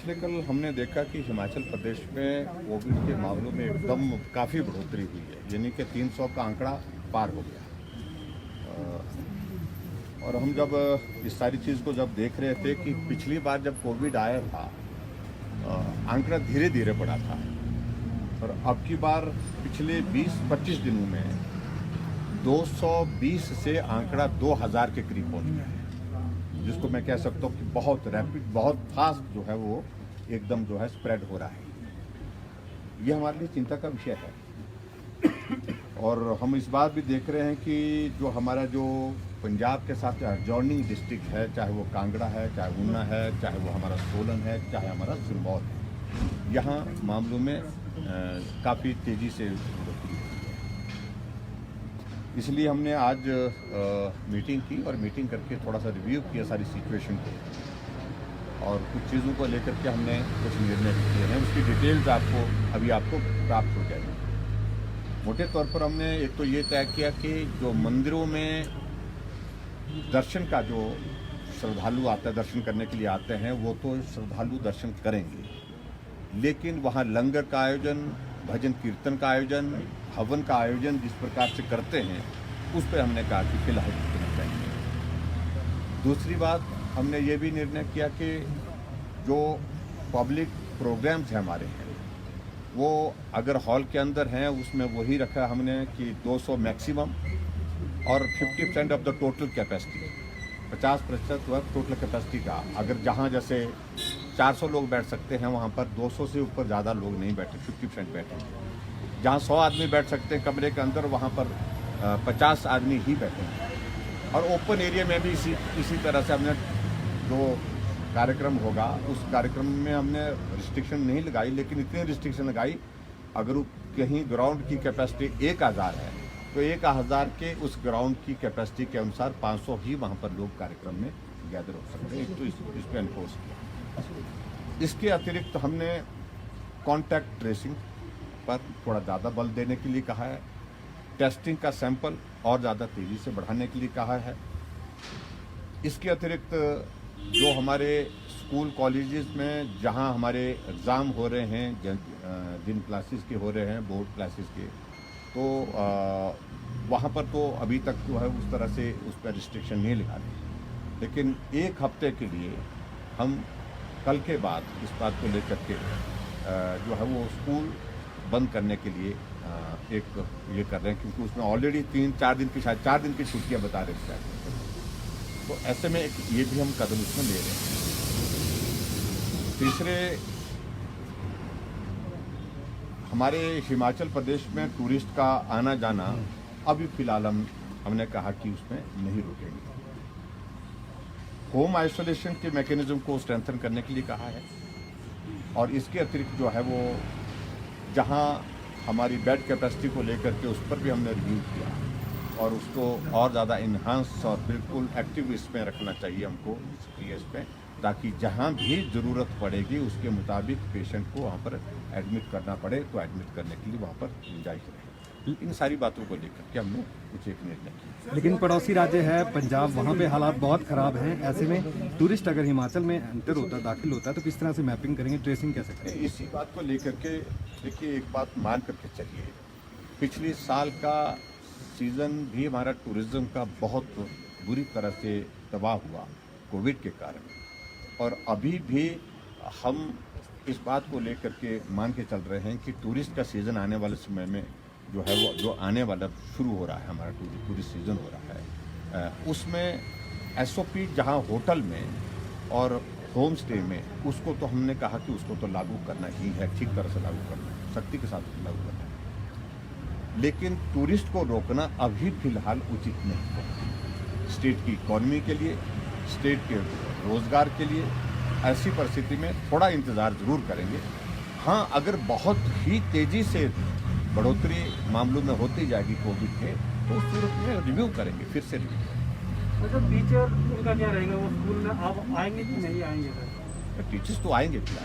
पिछले कल हमने देखा कि हिमाचल प्रदेश में कोविड के मामलों में एकदम काफ़ी बढ़ोतरी हुई है, यानी कि 300 का आंकड़ा पार हो गया। और हम जब इस सारी चीज़ को जब देख रहे थे कि पिछली बार जब कोविड आया था आंकड़ा धीरे धीरे बढ़ा था, और अब की बार पिछले 20-25 दिनों में 220 से आंकड़ा 2000 के करीब पहुंच गया है, जिसको मैं कह सकता हूँ कि बहुत रैपिड, बहुत फास्ट जो है वो एकदम जो है स्प्रेड हो रहा है। ये हमारे लिए चिंता का विषय है। और हम इस बात भी देख रहे हैं कि जो हमारा जो पंजाब के साथ एडजॉइनिंग डिस्ट्रिक्ट है, चाहे वो कांगड़ा है, चाहे ऊना है, चाहे वो हमारा सोलन है, चाहे हमारा सिरमौर है, यहाँ मामलों में काफ़ी तेज़ी से बढ़ोतरी हुई है। इसलिए हमने आज मीटिंग की और मीटिंग करके थोड़ा सा रिव्यू किया सारी सिचुएशन को, और कुछ चीज़ों को लेकर के हमने कुछ निर्णय किए हैं। उसकी डिटेल्स आपको प्राप्त हो जाएगी। मोटे तौर पर हमने एक तो ये तय किया कि जो मंदिरों में दर्शन का जो श्रद्धालु आता है, दर्शन करने के लिए आते हैं, वो तो श्रद्धालु दर्शन करेंगे, लेकिन वहाँ लंगर का आयोजन, भजन कीर्तन का आयोजन, हवन का आयोजन जिस प्रकार से करते हैं, उस पर हमने कहा कि फिलहाल रुकना चाहिए। दूसरी बात, हमने ये भी निर्णय किया कि जो पब्लिक प्रोग्राम्स हैं हमारे हैं, वो अगर हॉल के अंदर हैं उसमें वही रखा हमने कि 200 मैक्सिमम और 50% ऑफ द टोटल कैपेसिटी, 50% वह टोटल कैपेसिटी का। अगर जहाँ जैसे 400 लोग बैठ सकते हैं, वहाँ पर 200 से ऊपर ज़्यादा लोग नहीं बैठे, 50% बैठेंगे। जहाँ 100 आदमी बैठ सकते हैं कमरे के अंदर, वहाँ पर 50 आदमी ही बैठेंगे। और ओपन एरिया में भी इसी तरह से हमने जो कार्यक्रम होगा, उस कार्यक्रम में हमने रिस्ट्रिक्शन नहीं लगाई, लेकिन इतनी रिस्ट्रिक्शन लगाई, अगर कहीं ग्राउंड की कैपेसिटी 1000 है तो 1000 के उस ग्राउंड की कैपेसिटी के अनुसार 500 ही वहाँ पर लोग कार्यक्रम में गैदर हो सकते हैं। तो इस पर एनफोर्स किया। इसके अतिरिक्त हमने कॉन्टैक्ट ट्रेसिंग पर थोड़ा ज़्यादा बल देने के लिए कहा है, टेस्टिंग का सैंपल और ज़्यादा तेज़ी से बढ़ाने के लिए कहा है। इसके अतिरिक्त जो हमारे स्कूल कॉलेजेस में जहां हमारे एग्ज़ाम हो रहे हैं, जिन क्लासेस के हो रहे हैं, बोर्ड क्लासेस के, तो वहां पर तो अभी तक जो है उस तरह से उस पर रिस्ट्रिक्शन नहीं लगा रहे, लेकिन एक हफ्ते के लिए हम कल के बाद इस बात को लेकर के जो है वो स्कूल बंद करने के लिए एक ये कर रहे हैं, क्योंकि उसमें ऑलरेडी 3-4 दिन की, शायद 4 दिन की छुट्टियाँ बता रहे थे। तो ऐसे में ये भी हम कदम इसमें ले रहे हैं। तीसरे, हमारे हिमाचल प्रदेश में टूरिस्ट का आना जाना अभी फिलहाल हमने कहा कि उसमें नहीं रुकेंगे। होम आइसोलेशन के मैकेनिज्म को स्ट्रेंथन करने के लिए कहा है, और इसके अतिरिक्त जो है वो जहां हमारी बेड कैपेसिटी को लेकर के उस पर भी हमने रिव्यू किया, और उसको और ज़्यादा इन्हांस और बिल्कुल एक्टिव इसमें रखना चाहिए हमको इस पे, ताकि जहाँ भी ज़रूरत पड़ेगी उसके मुताबिक पेशेंट को वहाँ पर एडमिट करना पड़े तो एडमिट करने के लिए वहाँ पर गुंजाइश रहे। इन सारी बातों को लेकर के हमने कुछ एक निर्णय किया। लेकिन पड़ोसी राज्य है पंजाब, वहाँ पे हालात बहुत ख़राब हैं। ऐसे में टूरिस्ट अगर हिमाचल में एंटर होता है, दाखिल होता है, तो किस तरह से मैपिंग करेंगे, ट्रेसिंग कैसे करेंगे? इसी बात को लेकर के देखिए, एक बात मान करके चलिए, पिछले साल का सीज़न भी हमारा टूरिज़्म का बहुत बुरी तरह से तबाह हुआ कोविड के कारण, और अभी भी हम इस बात को लेकर के मान के चल रहे हैं कि टूरिस्ट का सीज़न आने वाले समय में जो है वो जो आने वाला शुरू हो रहा है, हमारा टूरिस्ट सीज़न हो रहा है, उसमें SOP जहां होटल में और होम स्टे में, उसको तो हमने कहा कि उसको तो लागू करना ही है, ठीक तरह से लागू करना है, सख्ती के साथ लागू करना है, लेकिन टूरिस्ट को रोकना अभी फिलहाल उचित नहीं है। स्टेट की इकॉनमी के लिए, स्टेट के रोज़गार के लिए ऐसी परिस्थिति में थोड़ा इंतज़ार ज़रूर करेंगे। हाँ, अगर बहुत ही तेज़ी से बढ़ोतरी मामलों में होती जाएगी कोविड के, तो उस सूरत में रिव्यू करेंगे, फिर से रिव्यू करेंगे। मतलब टीचर उनका क्या रहेगा, वो स्कूल में आप आएंगे कि नहीं आएंगे सर? टीचर्स तो आएंगे फिलहाल,